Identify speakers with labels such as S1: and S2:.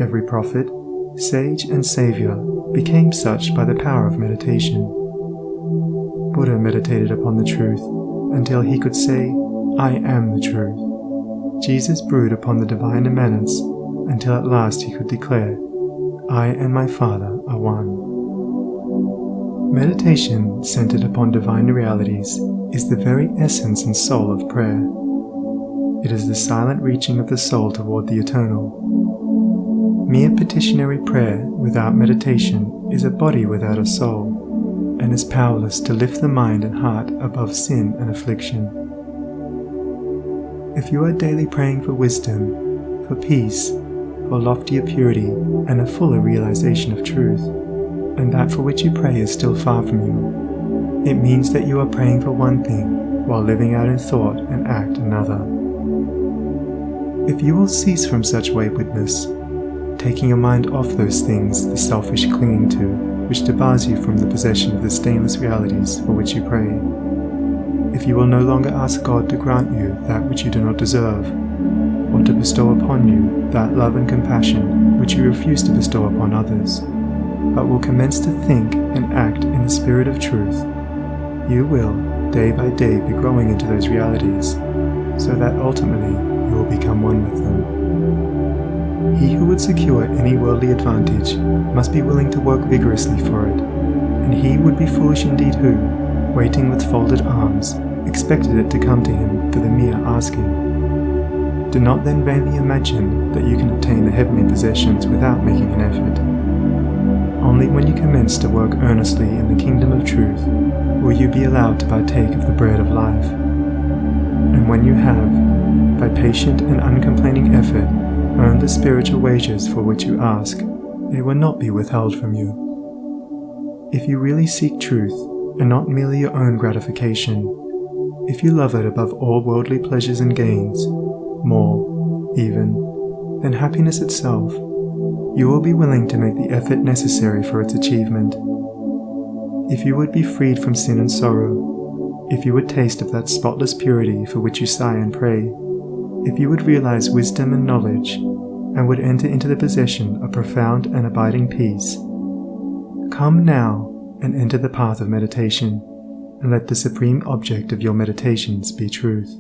S1: Every prophet, sage and savior became such by the power of meditation. Buddha meditated upon the truth until he could say, "I am the truth." Jesus brooded upon the divine immanence until at last he could declare, "I and my Father are one." Meditation centered upon divine realities is the very essence and soul of prayer. It is the silent reaching of the soul toward the eternal. Mere petitionary prayer without meditation is a body without a soul, and is powerless to lift the mind and heart above sin and affliction. If you are daily praying for wisdom, for peace, for loftier purity, and a fuller realization of truth, and that for which you pray is still far from you, it means that you are praying for one thing while living out in thought and act another. If you will cease from such waywardness, taking your mind off those things the selfish clinging to, which debars you from the possession of the stainless realities for which you pray. If you will no longer ask God to grant you that which you do not deserve, or to bestow upon you that love and compassion which you refuse to bestow upon others, but will commence to think and act in the spirit of truth, you will, day by day, be growing into those realities, so that ultimately you will become one with them. He who would secure any worldly advantage must be willing to work vigorously for it, and he would be foolish indeed who, waiting with folded arms, expected it to come to him for the mere asking. Do not then vainly imagine that you can obtain the heavenly possessions without making an effort. Only when you commence to work earnestly in the kingdom of truth will you be allowed to partake of the bread of life. And when you have, by patient and uncomplaining effort, earned the spiritual wages for which you ask, they will not be withheld from you. If you really seek truth, and not merely your own gratification, if you love it above all worldly pleasures and gains, more, even, than happiness itself, you will be willing to make the effort necessary for its achievement. If you would be freed from sin and sorrow, if you would taste of that spotless purity for which you sigh and pray, if you would realize wisdom and knowledge, and would enter into the possession of profound and abiding peace, come now and enter the path of meditation, and let the supreme object of your meditations be truth.